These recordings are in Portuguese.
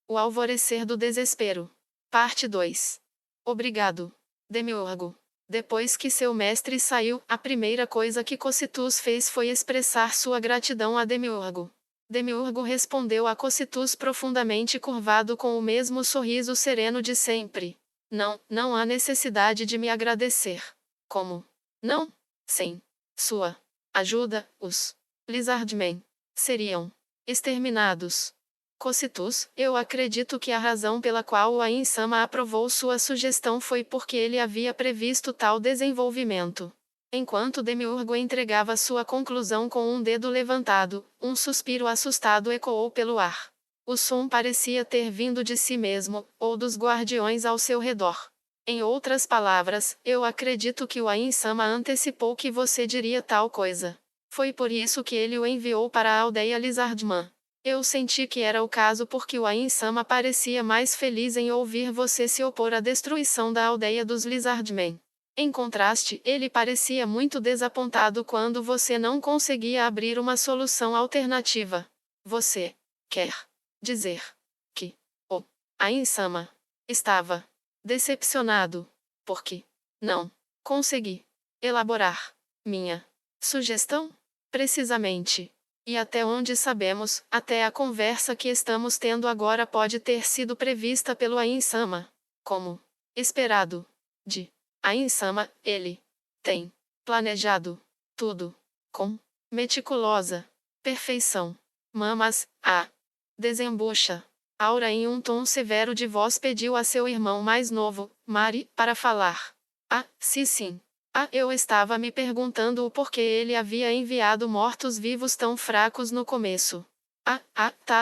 O alvorecer do desespero. Parte 2. Obrigado. Demiurgo. Depois que seu mestre saiu, a primeira coisa que Cocytus fez foi expressar sua gratidão a Demiurgo. Demiurgo respondeu a Cocytus profundamente curvado com o mesmo sorriso sereno de sempre. Não, não há necessidade de me agradecer. Como? Não? Sem sua ajuda, os Lizardmen seriam exterminados. Cocytus, eu acredito que a razão pela qual o Ain-sama aprovou sua sugestão foi porque ele havia previsto tal desenvolvimento. Enquanto Demiurgo entregava sua conclusão com um dedo levantado, um suspiro assustado ecoou pelo ar. O som parecia ter vindo de si mesmo, ou dos guardiões ao seu redor. Em outras palavras, eu acredito que o Ain-sama antecipou que você diria tal coisa. Foi por isso que ele o enviou para a aldeia Lizardman. Eu senti que era o caso porque o Ain-sama parecia mais feliz em ouvir você se opor à destruição da aldeia dos Lizardmen. Em contraste, ele parecia muito desapontado quando você não conseguia abrir uma solução alternativa. Você quer dizer que o Ain-sama estava decepcionado porque não consegui elaborar minha sugestão? Precisamente. E até onde sabemos, até a conversa que estamos tendo agora pode ter sido prevista pelo Ain-sama. Como esperado de Ain-sama, ele tem planejado tudo com meticulosa perfeição. Mas, desembucha. Aura em um tom severo de voz pediu a seu irmão mais novo, Mari, para falar. Sim. Eu estava me perguntando o porquê ele havia enviado mortos-vivos tão fracos no começo.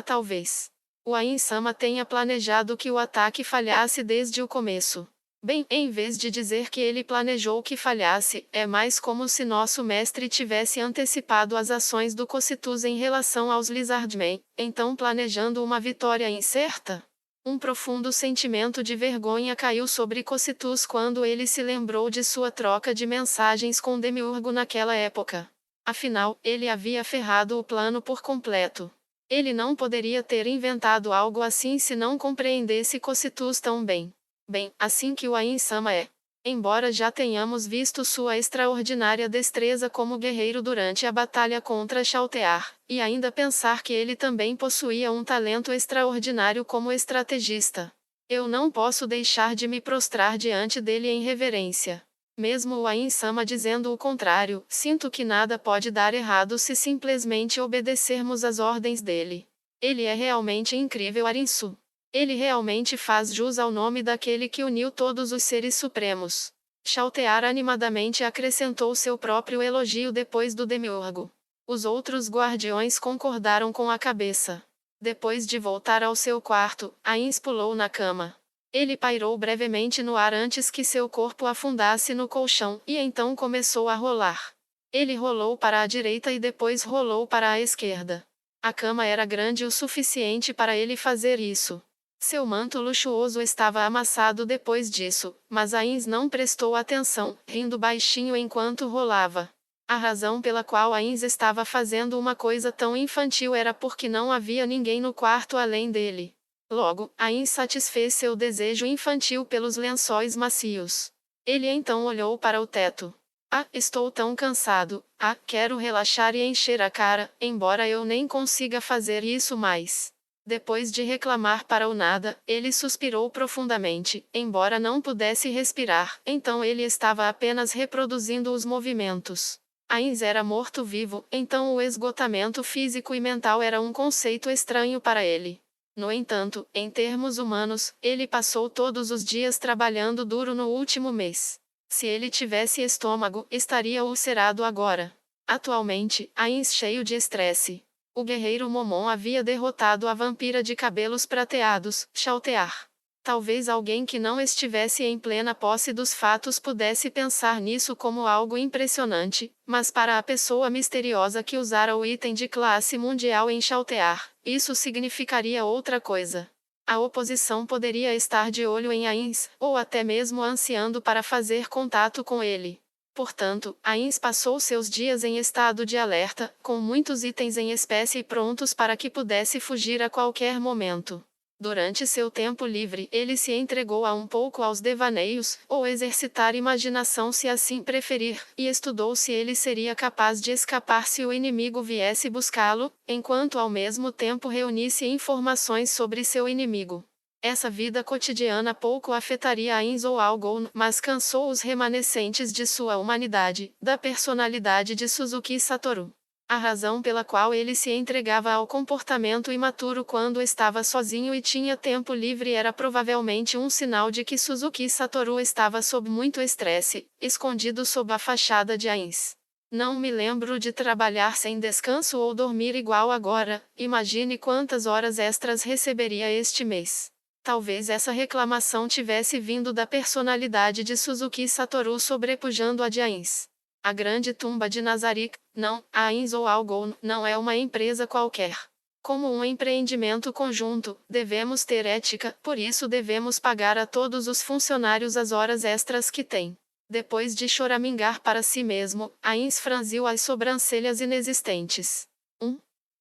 Talvez. O Ain-sama tenha planejado que o ataque falhasse desde o começo. Bem, em vez de dizer que ele planejou que falhasse, é mais como se nosso mestre tivesse antecipado as ações do Cocytus em relação aos Lizardmen, então planejando uma vitória incerta? Um profundo sentimento de vergonha caiu sobre Cocytus quando ele se lembrou de sua troca de mensagens com Demiurgo naquela época. Afinal, ele havia ferrado o plano por completo. Ele não poderia ter inventado algo assim se não compreendesse Cocytus tão bem. Bem, assim que o Ain-sama é. Embora já tenhamos visto sua extraordinária destreza como guerreiro durante a batalha contra Chaltear, e ainda pensar que ele também possuía um talento extraordinário como estrategista. Eu não posso deixar de me prostrar diante dele em reverência. Mesmo o Ain-sama dizendo o contrário, sinto que nada pode dar errado se simplesmente obedecermos às ordens dele. Ele é realmente incrível, Arinsu. Ele realmente faz jus ao nome daquele que uniu todos os seres supremos. Chaltear animadamente acrescentou seu próprio elogio depois do Demiurgo. Os outros guardiões concordaram com a cabeça. Depois de voltar ao seu quarto, Ains pulou na cama. Ele pairou brevemente no ar antes que seu corpo afundasse no colchão, e então começou a rolar. Ele rolou para a direita e depois rolou para a esquerda. A cama era grande o suficiente para ele fazer isso. Seu manto luxuoso estava amassado depois disso, mas Ains não prestou atenção, rindo baixinho enquanto rolava. A razão pela qual Ains estava fazendo uma coisa tão infantil era porque não havia ninguém no quarto além dele. Logo, Ains satisfez seu desejo infantil pelos lençóis macios. Ele então olhou para o teto. Estou tão cansado. Quero relaxar e encher a cara, embora eu nem consiga fazer isso mais. Depois de reclamar para o nada, ele suspirou profundamente, embora não pudesse respirar, então ele estava apenas reproduzindo os movimentos. Ains era morto-vivo, então o esgotamento físico e mental era um conceito estranho para ele. No entanto, em termos humanos, ele passou todos os dias trabalhando duro no último mês. Se ele tivesse estômago, estaria ulcerado agora. Atualmente, Ains cheio de estresse. O guerreiro Momon havia derrotado a vampira de cabelos prateados, Chaltear. Talvez alguém que não estivesse em plena posse dos fatos pudesse pensar nisso como algo impressionante, mas para a pessoa misteriosa que usara o item de classe mundial em Chaltear, isso significaria outra coisa. A oposição poderia estar de olho em Ains, ou até mesmo ansiando para fazer contato com ele. Portanto, Ains passou seus dias em estado de alerta, com muitos itens em espécie prontos para que pudesse fugir a qualquer momento. Durante seu tempo livre, ele se entregou a um pouco aos devaneios, ou exercitar imaginação se assim preferir, e estudou se ele seria capaz de escapar se o inimigo viesse buscá-lo, enquanto ao mesmo tempo reunisse informações sobre seu inimigo. Essa vida cotidiana pouco afetaria Ainz ou Algon, mas cansou os remanescentes de sua humanidade, da personalidade de Suzuki Satoru. A razão pela qual ele se entregava ao comportamento imaturo quando estava sozinho e tinha tempo livre era provavelmente um sinal de que Suzuki Satoru estava sob muito estresse, escondido sob a fachada de Ainz. Não me lembro de trabalhar sem descanso ou dormir igual agora, imagine quantas horas extras receberia este mês. Talvez essa reclamação tivesse vindo da personalidade de Suzuki Satoru sobrepujando a de Ainz. A grande tumba de Nazarick, não, a Ainz ou Algon, não é uma empresa qualquer. Como um empreendimento conjunto, devemos ter ética, por isso devemos pagar a todos os funcionários as horas extras que têm. Depois de choramingar para si mesmo, Ainz franziu as sobrancelhas inexistentes.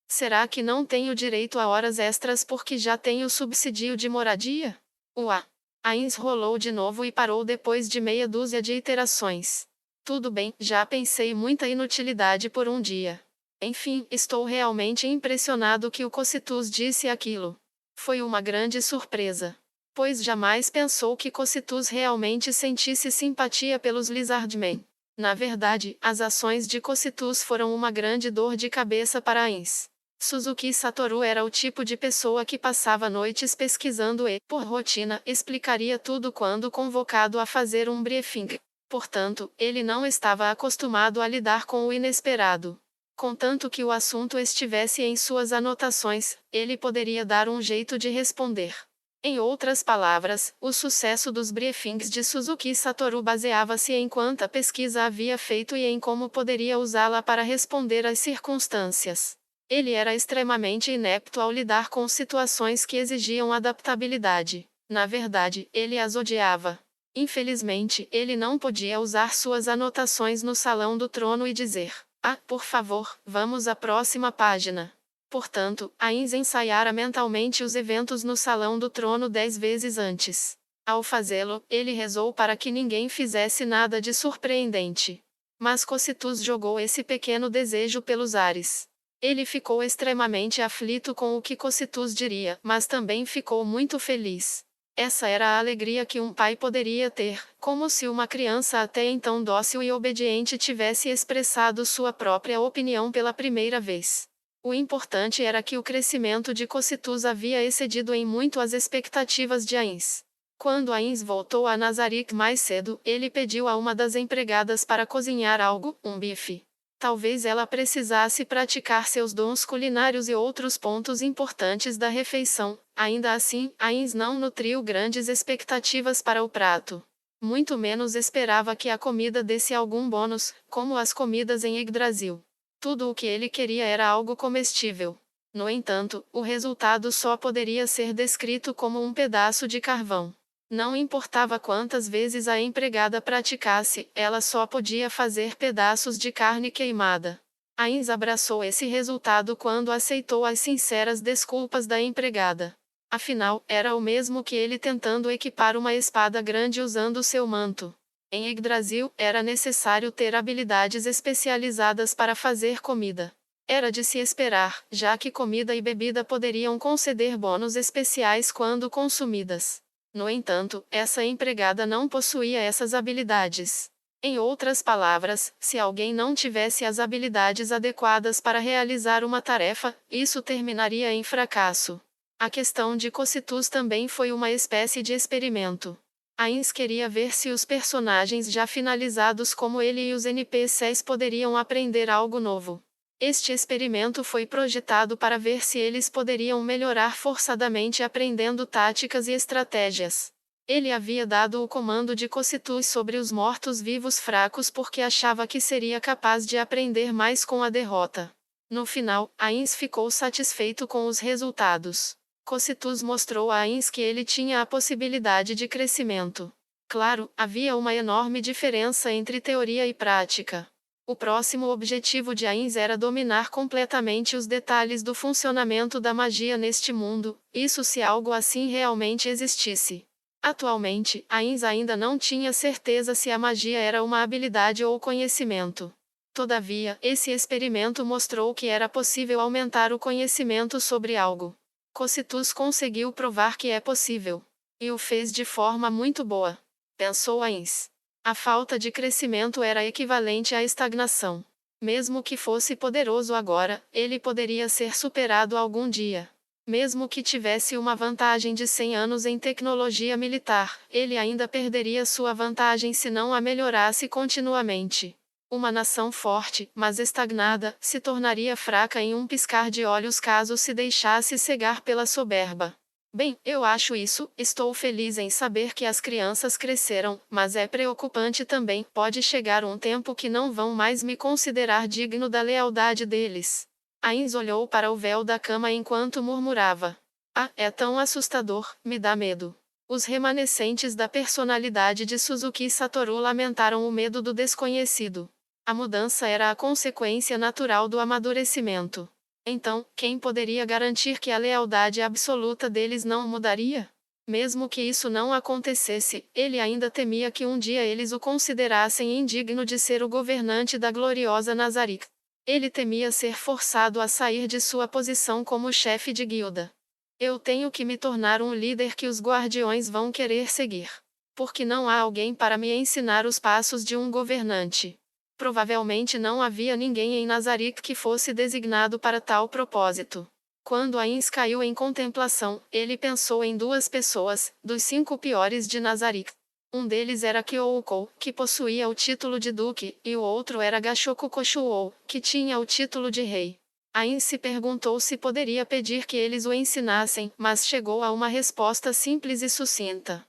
Será que não tenho direito a horas extras porque já tenho subsídio de moradia? Uá! Ainz rolou de novo e parou depois de meia dúzia de iterações. Tudo bem, já pensei muita inutilidade por um dia. Enfim, estou realmente impressionado que o Cocytus disse aquilo. Foi uma grande surpresa. Pois jamais pensou que Cocytus realmente sentisse simpatia pelos Lizardmen. Na verdade, as ações de Cocytus foram uma grande dor de cabeça para Ainz. Suzuki Satoru era o tipo de pessoa que passava noites pesquisando e, por rotina, explicaria tudo quando convocado a fazer um briefing. Portanto, ele não estava acostumado a lidar com o inesperado. Contanto que o assunto estivesse em suas anotações, ele poderia dar um jeito de responder. Em outras palavras, o sucesso dos briefings de Suzuki Satoru baseava-se em quanta pesquisa havia feito e em como poderia usá-la para responder às circunstâncias. Ele era extremamente inepto ao lidar com situações que exigiam adaptabilidade. Na verdade, ele as odiava. Infelizmente, ele não podia usar suas anotações no Salão do Trono e dizer: "Ah, por favor, vamos à próxima página." Portanto, Ainz ensaiara mentalmente os eventos no Salão do Trono 10 vezes antes. Ao fazê-lo, ele rezou para que ninguém fizesse nada de surpreendente. Mas Cocytus jogou esse pequeno desejo pelos ares. Ele ficou extremamente aflito com o que Cocytus diria, mas também ficou muito feliz. Essa era a alegria que um pai poderia ter, como se uma criança até então dócil e obediente tivesse expressado sua própria opinião pela primeira vez. O importante era que o crescimento de Cocytus havia excedido em muito as expectativas de Ainz. Quando Ainz voltou a Nazarick mais cedo, ele pediu a uma das empregadas para cozinhar algo, um bife. Talvez ela precisasse praticar seus dons culinários e outros pontos importantes da refeição. Ainda assim, Ainz não nutriu grandes expectativas para o prato. Muito menos esperava que a comida desse algum bônus, como as comidas em Yggdrasil. Tudo o que ele queria era algo comestível. No entanto, o resultado só poderia ser descrito como um pedaço de carvão. Não importava quantas vezes a empregada praticasse, ela só podia fazer pedaços de carne queimada. Ainz abraçou esse resultado quando aceitou as sinceras desculpas da empregada. Afinal, era o mesmo que ele tentando equipar uma espada grande usando seu manto. Em Yggdrasil, era necessário ter habilidades especializadas para fazer comida. Era de se esperar, já que comida e bebida poderiam conceder bônus especiais quando consumidas. No entanto, essa empregada não possuía essas habilidades. Em outras palavras, se alguém não tivesse as habilidades adequadas para realizar uma tarefa, isso terminaria em fracasso. A questão de Cocytus também foi uma espécie de experimento. Ainz queria ver se os personagens já finalizados como ele e os NPCs poderiam aprender algo novo. Este experimento foi projetado para ver se eles poderiam melhorar forçadamente aprendendo táticas e estratégias. Ele havia dado o comando de Cocytus sobre os mortos-vivos fracos porque achava que seria capaz de aprender mais com a derrota. No final, Ainz ficou satisfeito com os resultados. Cocytus mostrou a Ainz que ele tinha a possibilidade de crescimento. Claro, havia uma enorme diferença entre teoria e prática. O próximo objetivo de Ainz era dominar completamente os detalhes do funcionamento da magia neste mundo, isso se algo assim realmente existisse. Atualmente, Ainz ainda não tinha certeza se a magia era uma habilidade ou conhecimento. Todavia, esse experimento mostrou que era possível aumentar o conhecimento sobre algo. Cocytus conseguiu provar que é possível. E o fez de forma muito boa. Pensou Ainz. A falta de crescimento era equivalente à estagnação. Mesmo que fosse poderoso agora, ele poderia ser superado algum dia. Mesmo que tivesse uma vantagem de 100 anos em tecnologia militar, ele ainda perderia sua vantagem se não a melhorasse continuamente. Uma nação forte, mas estagnada, se tornaria fraca em um piscar de olhos caso se deixasse cegar pela soberba. Bem, eu acho isso, estou feliz em saber que as crianças cresceram, mas é preocupante também, pode chegar um tempo que não vão mais me considerar digno da lealdade deles. Ainz olhou para o véu da cama enquanto murmurava. Ah, é tão assustador, me dá medo. Os remanescentes da personalidade de Suzuki Satoru lamentaram o medo do desconhecido. A mudança era a consequência natural do amadurecimento. Então, quem poderia garantir que a lealdade absoluta deles não mudaria? Mesmo que isso não acontecesse, ele ainda temia que um dia eles o considerassem indigno de ser o governante da gloriosa Nazarick. Ele temia ser forçado a sair de sua posição como chefe de guilda. Eu tenho que me tornar um líder que os guardiões vão querer seguir. Porque não há alguém para me ensinar os passos de um governante. Provavelmente não havia ninguém em Nazarick que fosse designado para tal propósito. Quando Ainz caiu em contemplação, ele pensou em duas pessoas, dos 5 piores de Nazarick. Um deles era Kyoukou, que possuía o título de duque, e o outro era Gashoku Koshuou, que tinha o título de rei. Ainz se perguntou se poderia pedir que eles o ensinassem, mas chegou a uma resposta simples e sucinta.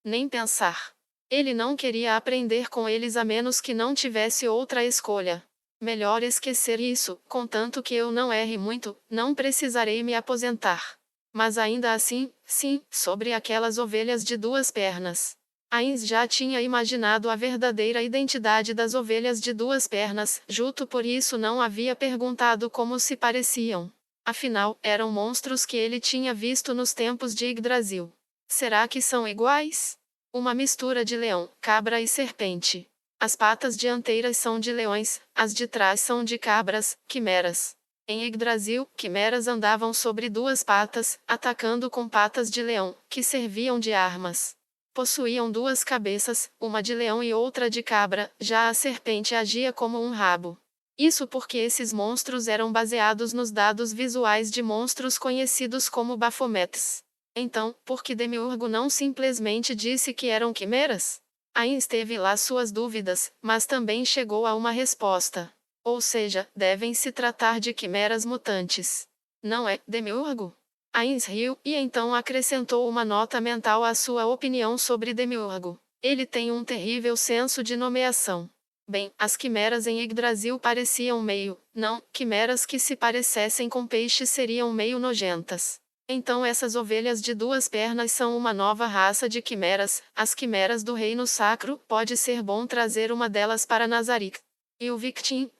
Nem pensar. Ele não queria aprender com eles a menos que não tivesse outra escolha. Melhor esquecer isso, contanto que eu não erre muito, não precisarei me aposentar. Mas ainda assim, sim, sobre aquelas ovelhas de 2 pernas. Ainz já tinha imaginado a verdadeira identidade das ovelhas de 2 pernas, justo por isso não havia perguntado como se pareciam. Afinal, eram monstros que ele tinha visto nos tempos de Yggdrasil. Será que são iguais? Uma mistura de leão, cabra e serpente. As patas dianteiras são de leões, as de trás são de cabras, quimeras. Em Yggdrasil, quimeras andavam sobre 2 patas, atacando com patas de leão, que serviam de armas. Possuíam 2 cabeças, uma de leão e outra de cabra, já a serpente agia como um rabo. Isso porque esses monstros eram baseados nos dados visuais de monstros conhecidos como Baphomets. Então, por que Demiurgo não simplesmente disse que eram quimeras? Ainz teve lá suas dúvidas, mas também chegou a uma resposta. Ou seja, devem se tratar de quimeras mutantes. Não é, Demiurgo? Ainz riu, e então acrescentou uma nota mental à sua opinião sobre Demiurgo. Ele tem um terrível senso de nomeação. Bem, as quimeras em Yggdrasil pareciam meio, não, quimeras que se parecessem com peixes seriam meio nojentas. Então essas ovelhas de 2 pernas são uma nova raça de quimeras, as quimeras do reino sacro, pode ser bom trazer uma delas para Nazarick. E o Victim,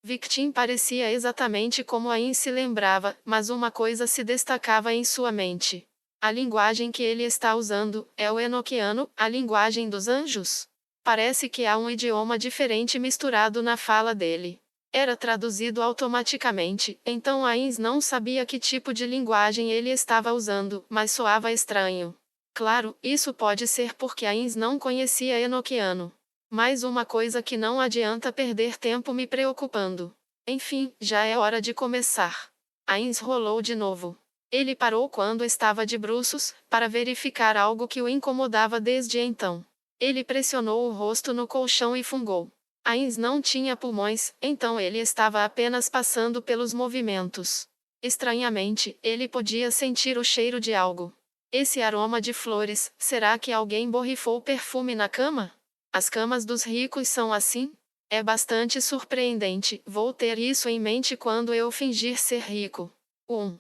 Victim parecia exatamente como Ainz se lembrava, mas uma coisa se destacava em sua mente. A linguagem que ele está usando, é o Enochiano, a linguagem dos anjos? Parece que há um idioma diferente misturado na fala dele. Era traduzido automaticamente, então Ainz não sabia que tipo de linguagem ele estava usando, mas soava estranho. Claro, isso pode ser porque Ainz não conhecia Enochiano. Mais uma coisa que não adianta perder tempo me preocupando. Enfim, já é hora de começar. Ainz rolou de novo. Ele parou quando estava de bruços, para verificar algo que o incomodava desde então. Ele pressionou o rosto no colchão e fungou. Ainz não tinha pulmões, então ele estava apenas passando pelos movimentos. Estranhamente, ele podia sentir o cheiro de algo. Esse aroma de flores, será que alguém borrifou perfume na cama? As camas dos ricos são assim? É bastante surpreendente, vou ter isso em mente quando eu fingir ser rico. 1.